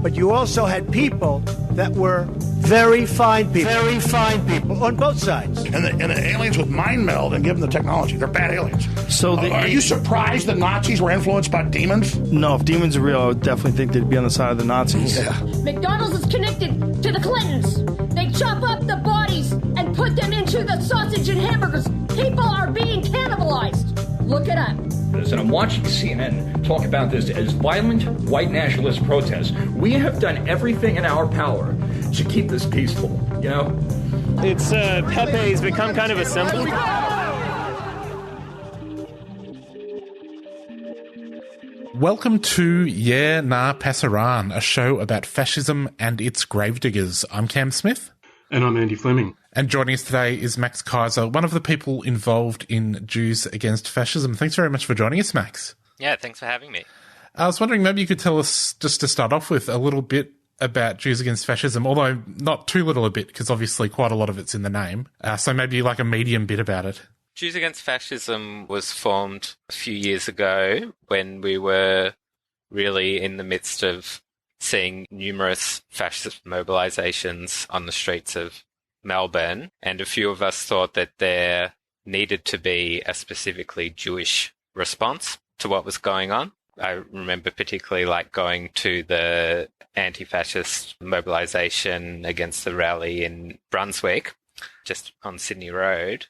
But you also had people that were very fine people on both sides. And the aliens would mind meld and give them the technology. They're bad aliens. So are you surprised the Nazis were influenced by demons? No, if demons are real, I would definitely think they'd be on the side of the Nazis. Yeah. McDonald's is connected to the Clintons. They chop up the bodies and put them into the sausage and hamburgers. People are being cannibalized. Look it up. And I'm watching CNN talk about this as violent white nationalist protests. We have done everything in our power to keep this peaceful, you know? It's Pepe's become kind of a symbol. Welcome to Yeah Nah Passaran, a show about fascism and its gravediggers. I'm Cam Smith. And I'm Andy Fleming. And joining us today is Max Kaiser, one of the people involved in Jews Against Fascism. Thanks very much for joining us, Max. Yeah, thanks for having me. I was wondering, maybe you could tell us, just to start off with, a little bit about Jews Against Fascism, although not too little a bit, because obviously quite a lot of it's in the name. So maybe like a medium bit about it. Jews Against Fascism was formed a few years ago when we were really in the midst of seeing numerous fascist mobilizations on the streets of Melbourne, and a few of us thought that there needed to be a specifically Jewish response to what was going on. I remember particularly going to the anti-fascist mobilization against the rally in Brunswick, just on Sydney Road,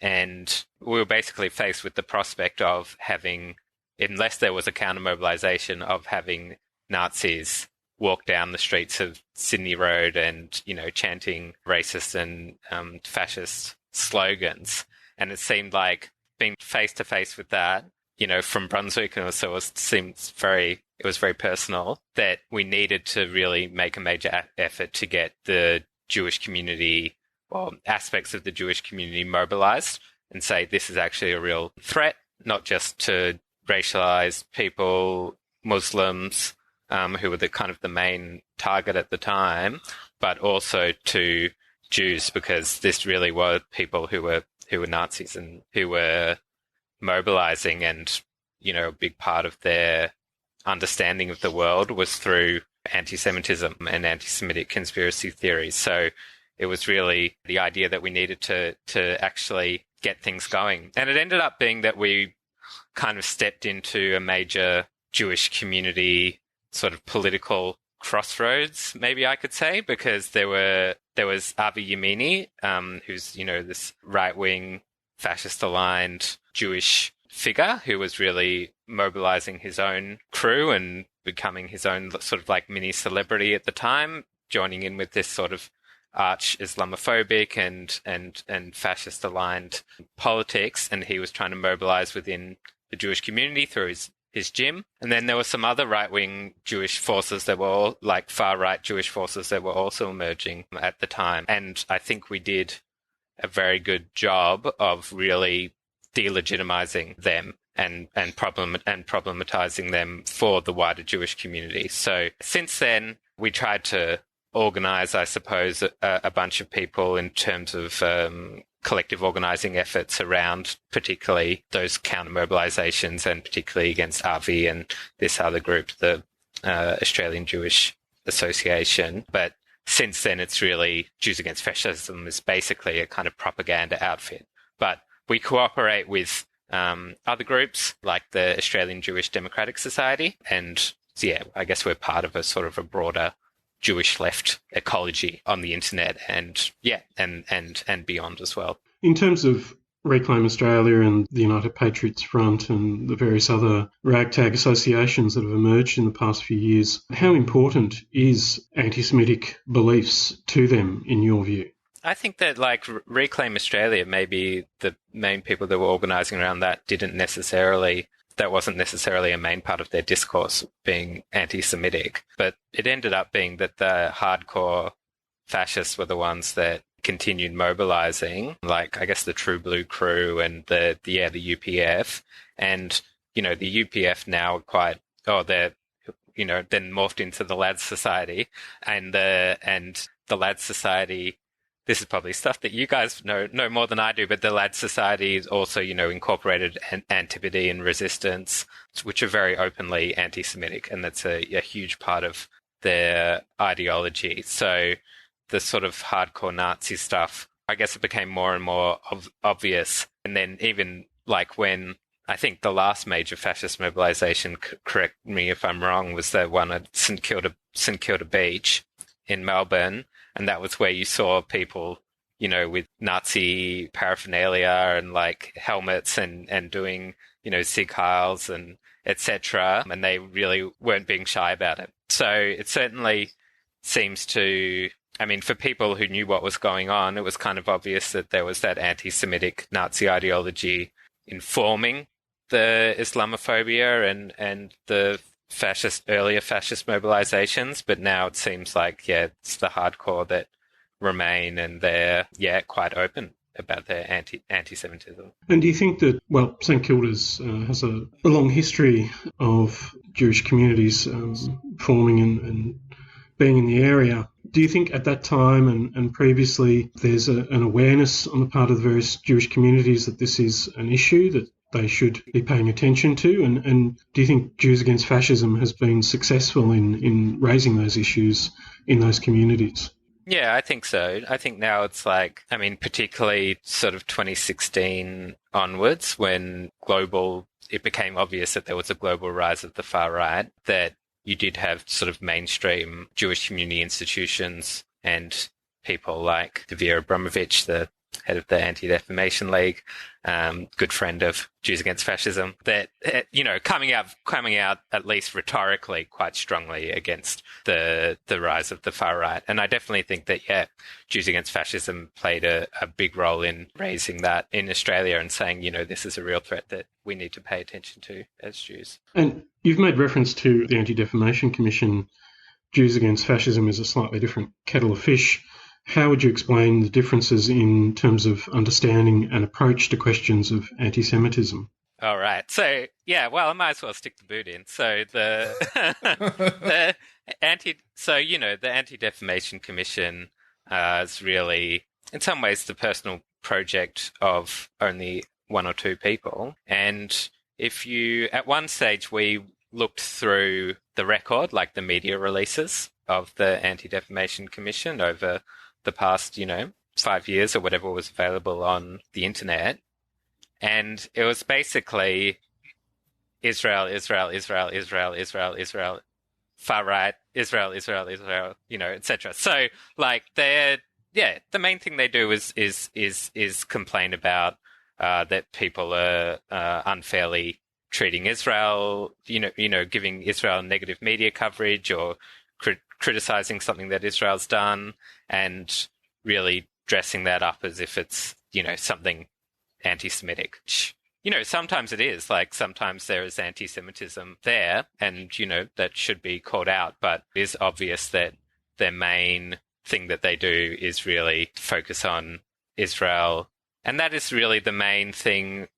and we were basically faced with the prospect of having, unless there was a counter-mobilization, of having Nazis walk down the streets of Sydney Road and, chanting racist and fascist slogans. And it seemed like being face to face with that, from Brunswick, and also it was very personal, that we needed to really make a major effort to get the Jewish community, or aspects of the Jewish community, mobilized and say this is actually a real threat, not just to racialized people, Muslims, who were the main target at the time, but also to Jews, because this really were people who were Nazis and who were mobilizing, and a big part of their understanding of the world was through anti-Semitism and anti-Semitic conspiracy theories. So it was really the idea that we needed to actually get things going. And it ended up being that we kind of stepped into a major Jewish community sort of political crossroads, maybe I could say, because there was Avi Yemini, who's, this right-wing, fascist-aligned Jewish figure who was really mobilizing his own crew and becoming his own sort of mini celebrity at the time, joining in with this sort of arch-Islamophobic and fascist-aligned politics, and he was trying to mobilize within the Jewish community through his gym. And then there were some other right-wing Jewish forces that were all far-right Jewish forces that were also emerging at the time. And I think we did a very good job of really delegitimizing them and problematizing them for the wider Jewish community. So since then, we tried to organize, I suppose, a bunch of people in terms of collective organizing efforts around particularly those counter-mobilizations, and particularly against Avi and this other group, the Australian Jewish Association. But since then, it's really Jews Against Fascism is basically a kind of propaganda outfit. But we cooperate with other groups like the Australian Jewish Democratic Society, and I guess we're part of a sort of a broader Jewish left ecology on the internet and beyond as well. In terms of Reclaim Australia and the United Patriots Front and the various other ragtag associations that have emerged in the past few years, how important is anti-Semitic beliefs to them in your view? I think that Reclaim Australia, maybe the main people that were organising around that wasn't necessarily a main part of their discourse being anti-Semitic, but it ended up being that the hardcore fascists were the ones that continued mobilizing, I guess the True Blue Crew and the UPF, and the UPF now they're then morphed into the Lads Society, and the Lads Society. This is probably stuff that you guys know more than I do, but the Lads Society is also, incorporated Antipodean Resistance, which are very openly anti-Semitic, and that's a huge part of their ideology. So the sort of hardcore Nazi stuff, I guess it became more and more obvious. And then even like when I think the last major fascist mobilization, correct me if I'm wrong, was the one at St Kilda Beach in Melbourne. And that was where you saw people, you know, with Nazi paraphernalia and like helmets and doing, you know, Sieg Heils and etc. And they really weren't being shy about it. So it certainly seems to, I mean, for people who knew what was going on, it was kind of obvious that there was that anti-Semitic Nazi ideology informing the Islamophobia and the earlier fascist mobilizations. But now it seems like, yeah, it's the hardcore that remain, and they're, yeah, quite open about their anti-Semitism. And do you think that, well, St Kilda's has a long history of Jewish communities forming and being in the area. Do you think at that time and previously there's an awareness on the part of the various Jewish communities that this is an issue that they should be paying attention to? And do you think Jews Against Fascism has been successful in raising those issues in those communities? Yeah, I think so. I think now it's like, I mean, particularly sort of 2016 onwards when it became obvious that there was a global rise of the far right, that you did have sort of mainstream Jewish community institutions and people like Vera Abramovich, the head of the Anti-Defamation League, good friend of Jews Against Fascism, that, you know, coming out at least rhetorically quite strongly against the rise of the far right. And I definitely think that, yeah, Jews Against Fascism played a big role in raising that in Australia and saying, you know, this is a real threat that we need to pay attention to as Jews. And you've made reference to the Anti-Defamation Commission. Jews Against Fascism is a slightly different kettle of fish. How would you explain the differences in terms of understanding and approach to questions of anti-Semitism? All right. So, yeah, well, I might as well stick the boot in. So the Anti-Defamation Commission is really, in some ways, the personal project of only one or two people. And at one stage, we looked through the record, like the media releases of the Anti-Defamation Commission over the past, 5 years or whatever was available on the internet. And it was basically Israel, far right, Israel, etc. So, like, the main thing they do is complain about that people are unfairly treating Israel, giving Israel negative media coverage or criticizing something that Israel's done and really dressing that up as if it's, something anti-Semitic. Sometimes it is. Like, sometimes there is anti-Semitism there and, that should be called out. But it is obvious that their main thing that they do is really focus on Israel. And that is really the main thing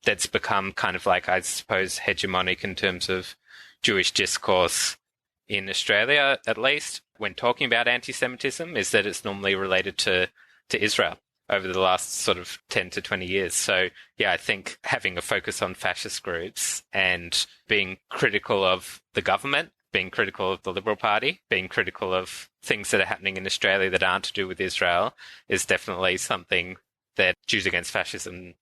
that's become kind of like, I suppose, hegemonic in terms of Jewish discourse in Australia, at least, when talking about anti-Semitism, is that it's normally related to Israel over the last sort of 10 to 20 years. So, yeah, I think having a focus on fascist groups and being critical of the government, being critical of the Liberal Party, being critical of things that are happening in Australia that aren't to do with Israel is definitely something that Jews Against Fascism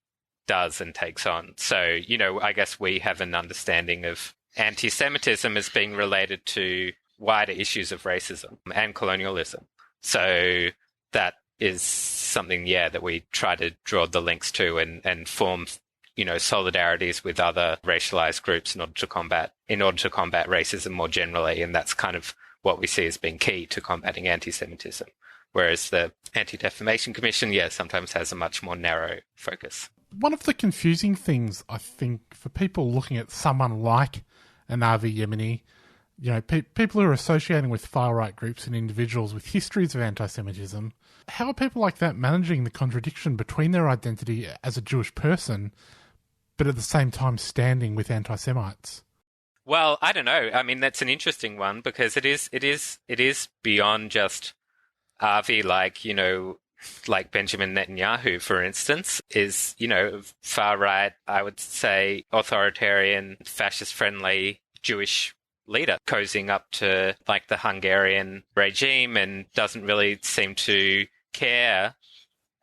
does and takes on. So, I guess we have an understanding of anti-Semitism as being related to wider issues of racism and colonialism. So that is something, that we try to draw the links to and form, solidarities with other racialized groups in order to combat racism more generally. And that's kind of what we see as being key to combating anti-Semitism. Whereas the Anti-Defamation Commission, sometimes has a much more narrow focus. One of the confusing things, I think, for people looking at someone like an Avi Yemeni, people who are associating with far-right groups and individuals with histories of anti-Semitism, how are people like that managing the contradiction between their identity as a Jewish person, but at the same time standing with anti-Semites? Well, I don't know. I mean, that's an interesting one because it is beyond just Avi, like Benjamin Netanyahu, for instance, is, far right, I would say, authoritarian, fascist-friendly, Jewish leader, cozying up to like the Hungarian regime and doesn't really seem to care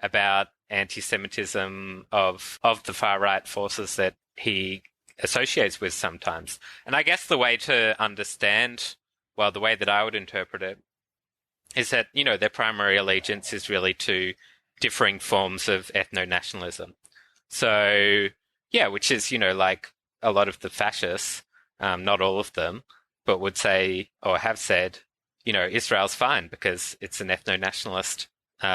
about anti-Semitism of the far-right forces that he associates with sometimes. And I guess the way to understand, well, the way that I would interpret it is that, you know, their primary allegiance is really to differing forms of ethno-nationalism. So, yeah, which is, you know, like a lot of the fascists, not all of them, but would say or have said, you know, Israel's fine because it's an ethno-nationalist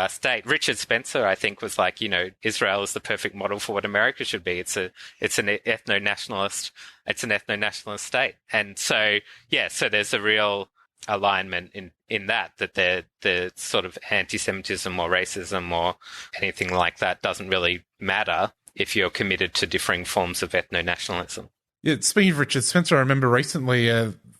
state. Richard Spencer, I think, was like, you know, Israel is the perfect model for what America should be. It's an ethno-nationalist state. And so, yeah, so there's a real alignment in that the sort of anti-Semitism or racism or anything like that doesn't really matter if you're committed to differing forms of ethno-nationalism. Yeah, speaking of Richard Spencer, I remember recently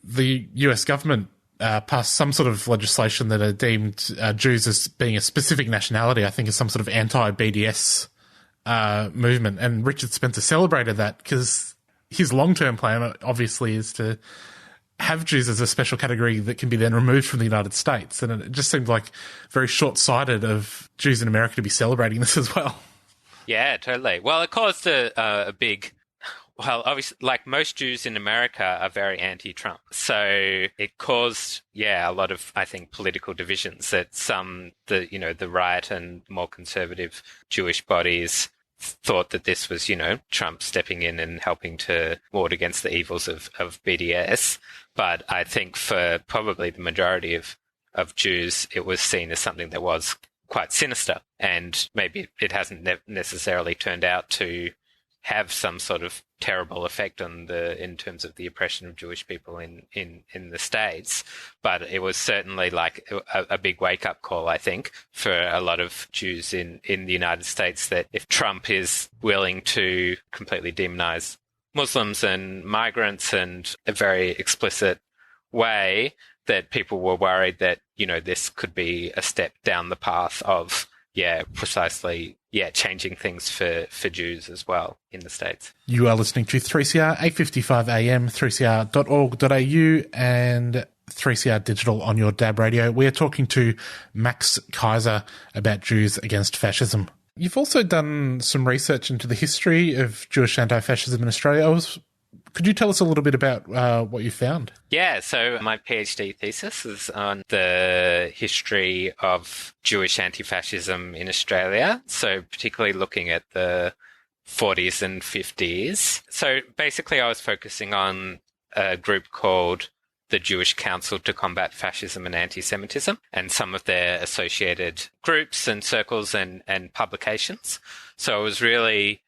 the US government passed some sort of legislation that deemed Jews as being a specific nationality. I think is some sort of anti-BDS movement. And Richard Spencer celebrated that because his long-term plan obviously is to have Jews as a special category that can be then removed from the United States. And it just seemed like very short-sighted of Jews in America to be celebrating this as well. Yeah, totally. Well, it caused a big... Well, obviously, like most Jews in America are very anti-Trump. So it caused, a lot of, I think, political divisions that the right and more conservative Jewish bodies thought that this was, Trump stepping in and helping to ward against the evils of BDS. But I think for probably the majority of Jews, it was seen as something that was quite sinister. And maybe it hasn't necessarily turned out to have some sort of terrible effect in terms of the oppression of Jewish people in the States. But it was certainly like a big wake-up call, I think, for a lot of Jews in the United States, that if Trump is willing to completely demonize Muslims and migrants in a very explicit way, that people were worried that, this could be a step down the path of changing things for Jews as well in the States. You are listening to 3CR 855 AM, 3cr.org.au and 3CR Digital on your DAB radio. We are talking to Max Kaiser about Jews Against Fascism. You've also done some research into the history of Jewish anti-fascism in Australia. Could you tell us a little bit about what you found? Yeah, so my PhD thesis is on the history of Jewish anti-fascism in Australia, so particularly looking at the 40s and 50s. So basically I was focusing on a group called the Jewish Council to Combat Fascism and Anti-Semitism and some of their associated groups and circles and publications. So it was really...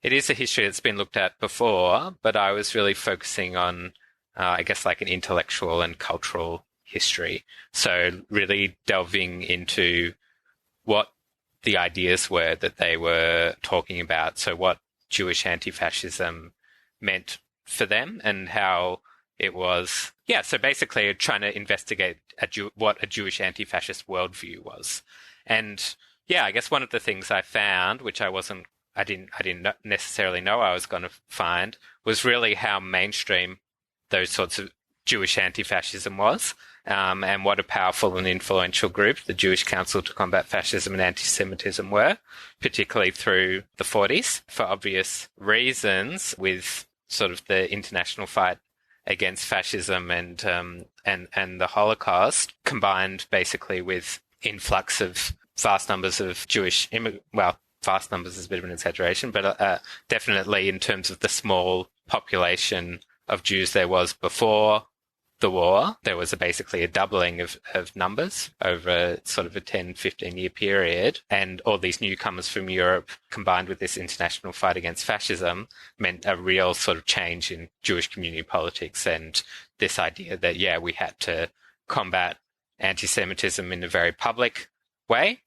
It is a history that's been looked at before, but I was really focusing on, like an intellectual and cultural history. So really delving into what the ideas were that they were talking about. So what Jewish anti-fascism meant for them and how it was, so basically trying to investigate what a Jewish anti-fascist worldview was. And I guess one of the things I found, which I didn't necessarily know I was going to find, was really how mainstream those sorts of Jewish anti-fascism was, and what a powerful and influential group the Jewish Council to Combat Fascism and Anti-Semitism were, particularly through the 40s, for obvious reasons, with sort of the international fight against fascism and the Holocaust, combined basically with influx of vast numbers of Jewish vast numbers is a bit of an exaggeration, but definitely in terms of the small population of Jews there was before the war, there was basically a doubling of numbers over sort of a 10, 15-year period. And all these newcomers from Europe, combined with this international fight against fascism, meant a real sort of change in Jewish community politics, and this idea that, we had to combat anti-Semitism in a very public way,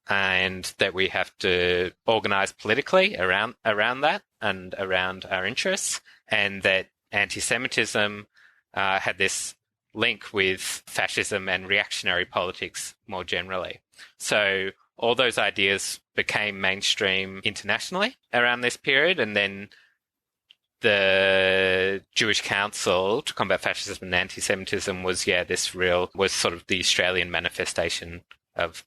and that we have to organize politically around that and around our interests, and that anti-Semitism had this link with fascism and reactionary politics more generally. So all those ideas became mainstream internationally around this period, and then the Jewish Council to Combat Fascism and Anti-Semitism was sort of the Australian manifestation of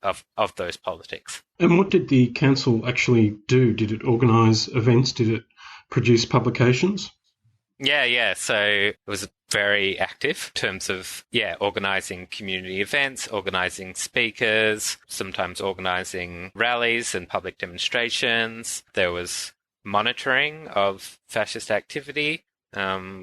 those politics. And what did the council actually do? Did it organise events? Did it produce publications? Yeah. So it was very active in terms of, organising community events, organising speakers, sometimes organising rallies and public demonstrations. There was monitoring of fascist activity,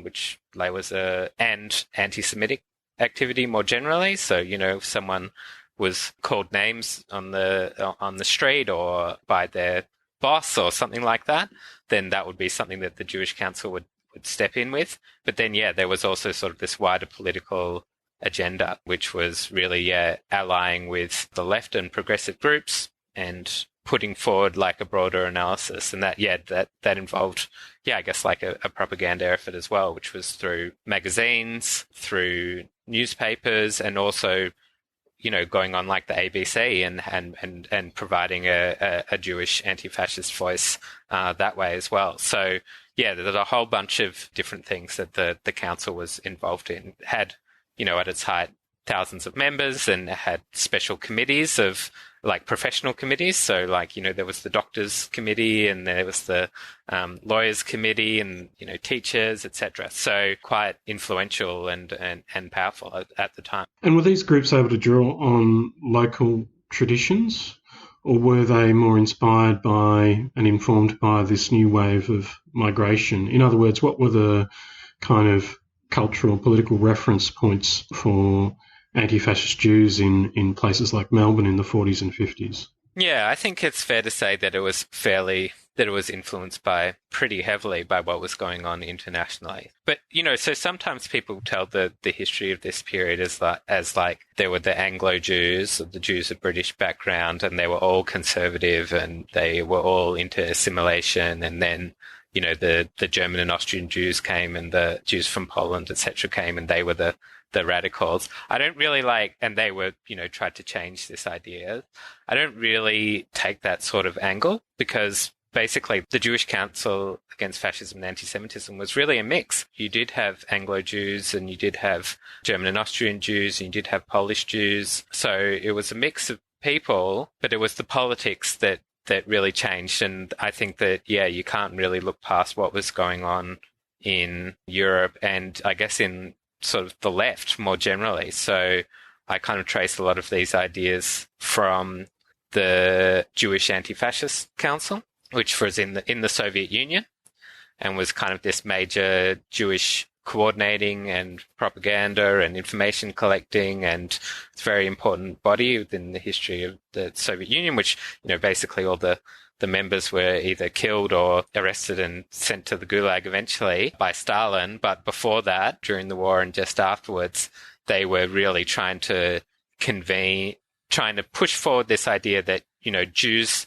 which was and anti-Semitic activity more generally. So, if someone was called names on the street or by their boss or something like that, then that would be something that the Jewish Council would step in with. But then, there was also sort of this wider political agenda, which was really, allying with the left and progressive groups and putting forward like a broader analysis. And that involved, I guess like a propaganda effort as well, which was through magazines, through newspapers, and also, going on like the ABC and providing a Jewish anti-fascist voice that way as well. So, there's a whole bunch of different things that the council was involved in. It had, at its height, thousands of members, and it had special committees of like professional committees. So like, there was the doctors committee, and there was the lawyers committee, and, teachers, etc. So quite influential and powerful at the time. And were these groups able to draw on local traditions, or were they more inspired by and informed by this new wave of migration? In other words, what were the kind of cultural, political reference points for anti-fascist Jews in places like Melbourne in the 40s and 50s? Yeah, I think it's fair to say that it was influenced pretty heavily by what was going on internationally. But, so sometimes people tell the history of this period as like there were the Anglo-Jews, or the Jews of British background, and they were all conservative and they were all into assimilation. And then, the German and Austrian Jews came, and the Jews from Poland, etc. came, and they were the radicals. I don't really and they were, tried to change this idea. I don't really take that sort of angle, because basically the Jewish Council Against Fascism and Anti-Semitism was really a mix. You did have Anglo-Jews, and you did have German and Austrian Jews, and you did have Polish Jews. So it was a mix of people, but it was the politics that really changed. And I think that, you can't really look past what was going on in Europe, and I guess in sort of the left more generally. So I kind of trace a lot of these ideas from the Jewish Anti-Fascist Council, which was in the Soviet Union, and was kind of this major Jewish coordinating and propaganda and information collecting, and it's a very important body within the history of the Soviet Union, which, basically all the members were either killed or arrested and sent to the Gulag eventually by Stalin. But before that, during the war and just afterwards, they were really trying to push forward this idea that, Jews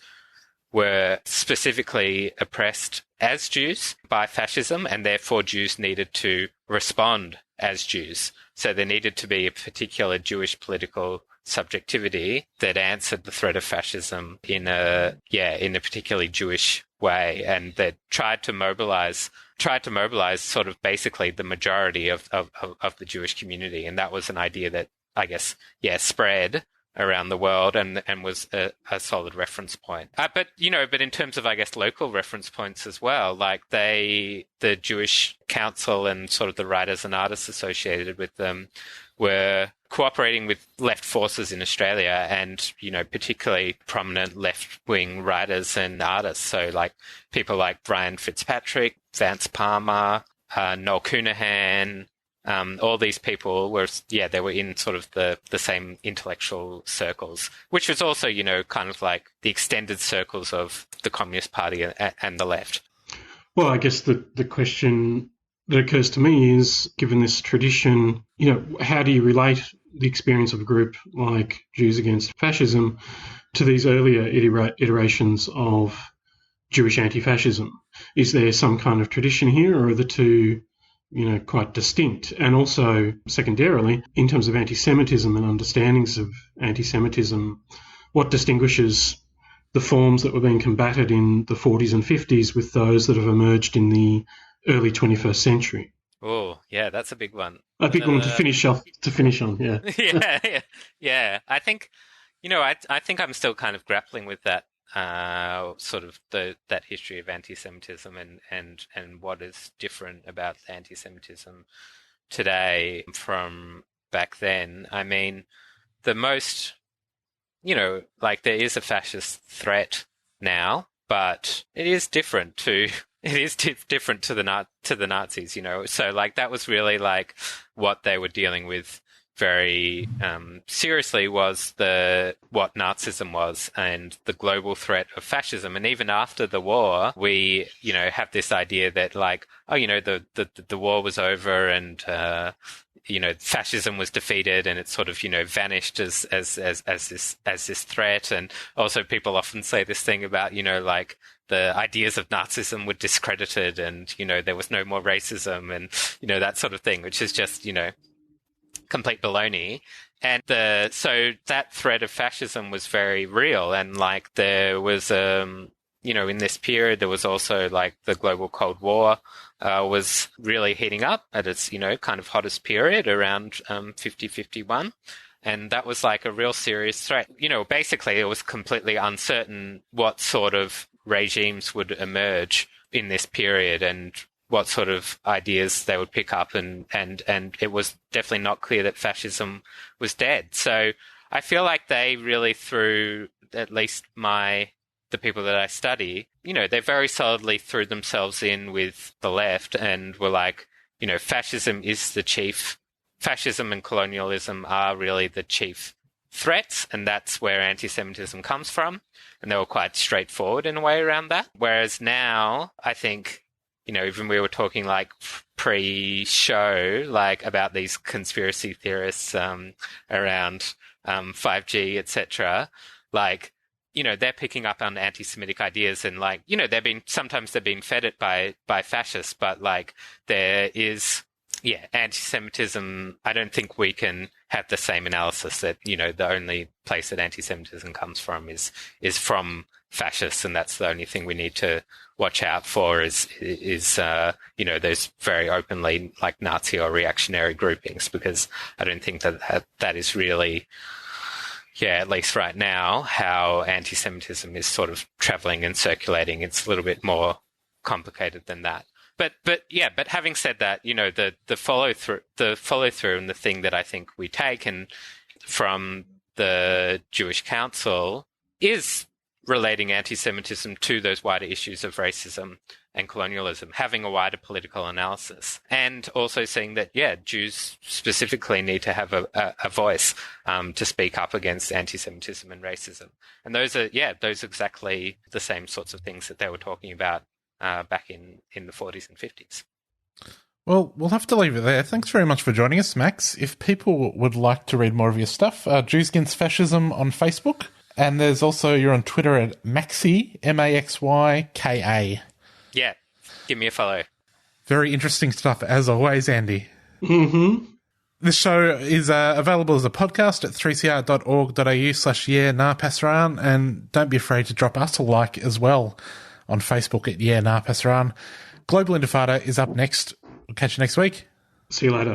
were specifically oppressed as Jews by fascism, and therefore Jews needed to respond as Jews. So there needed to be a particular Jewish political subjectivity that answered the threat of fascism in a particularly Jewish way, and that tried to mobilize sort of basically the majority of the Jewish community. And that was an idea that, I guess, spread around the world and was a solid reference point. But in terms of, I guess, local reference points as well, like the Jewish Council and sort of the writers and artists associated with them were cooperating with left forces in Australia, and, particularly prominent left-wing writers and artists. So like people like Brian Fitzpatrick, Vance Palmer, Noel Counihan, all these people were, they were in sort of the same intellectual circles, which was also, kind of like the extended circles of the Communist Party and the left. Well, I guess the question that occurs to me is, given this tradition, how do you relate the experience of a group like Jews Against Fascism to these earlier iterations of Jewish anti-fascism? Is there some kind of tradition here, or are the two, quite distinct? And also, secondarily, in terms of anti-Semitism and understandings of anti-Semitism, what distinguishes the forms that were being combated in the 40s and 50s with those that have emerged in the early 21st century. Oh, yeah, that's a big one. A big one to finish on, yeah. yeah. I think, I think I'm still kind of grappling with that sort of that history of anti-Semitism and what is different about anti-Semitism today from back then. I mean, the most, there is a fascist threat now, but it is different to the Nazis, So that was really what they were dealing with very seriously was what Nazism was and the global threat of fascism. And even after the war, we have this idea that the war was over and fascism was defeated and it sort of vanished as this threat. And also people often say this thing about the ideas of Nazism were discredited and there was no more racism and that sort of thing, which is just complete baloney. And so that threat of fascism was very real. And there was, in this period, there was also the global Cold War was really heating up at its, kind of hottest period around 50-51. And that was a real serious threat. Basically it was completely uncertain what sort of regimes would emerge in this period and what sort of ideas they would pick up, and it was definitely not clear that fascism was dead. So I feel like they really threw, at least the people that I study, they very solidly threw themselves in with the left and were fascism and colonialism are really the chief threats, and that's where anti-Semitism comes from. And they were quite straightforward in a way around that. Whereas now, I think, even we were talking pre-show, about these conspiracy theorists around 5G, etc. They're picking up on anti-Semitic ideas and sometimes they're being fed it by fascists, but there is anti-Semitism. I don't think we can have the same analysis that the only place that anti-Semitism comes from is from fascists, and that's the only thing we need to watch out for is those very openly Nazi or reactionary groupings, because I don't think that is really, at least right now, how anti-Semitism is sort of traveling and circulating. It's a little bit more complicated than that. But having said that, the follow through and the thing that I think we take and from the Jewish Council is relating anti-Semitism to those wider issues of racism and colonialism, having a wider political analysis, and also seeing that, Jews specifically need to have a voice to speak up against anti-Semitism and racism. And those are exactly the same sorts of things that they were talking about back in the 40s and 50s. Well, we'll have to leave it there. Thanks very much for joining us, Max. If people would like to read more of your stuff, Jews Against Fascism on Facebook. And there's also, you're on Twitter at Maxy, Maxyka. Yeah, give me a follow. Very interesting stuff, as always, Andy. Mm-hmm. This show is available as a podcast at 3cr.org.au/Passaran, and don't be afraid to drop us a like as well on Facebook at Passaran. Global Intifada is up next. We'll catch you next week. See you later.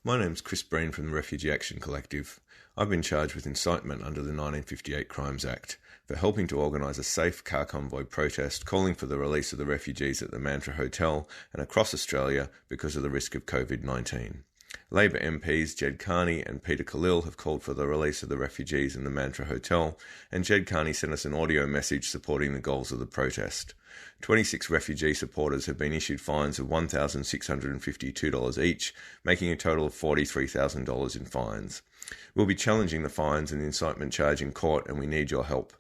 My name's Chris Breen from the Refugee Action Collective. I've been charged with incitement under the 1958 Crimes Act for helping to organise a safe car convoy protest calling for the release of the refugees at the Mantra Hotel and across Australia because of the risk of COVID-19. Labor MPs Jed Carney and Peter Khalil have called for the release of the refugees in the Mantra Hotel, and Jed Carney sent us an audio message supporting the goals of the protest. 26 refugee supporters have been issued fines of $1,652 each, making a total of $43,000 in fines. We'll be challenging the fines and the incitement charge in court, and we need your help.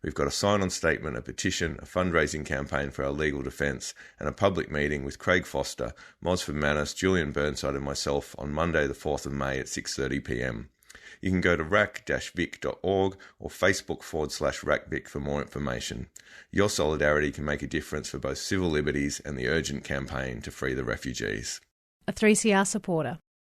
We've got a sign-on statement, a petition, a fundraising campaign for our legal defence, and a public meeting with Craig Foster, Mosford Manus, Julian Burnside and myself on Monday the 4th of May at 6:30pm. You can go to rac-vic.org or Facebook/RACVic for more information. Your solidarity can make a difference for both civil liberties and the urgent campaign to free the refugees. A 3CR supporter.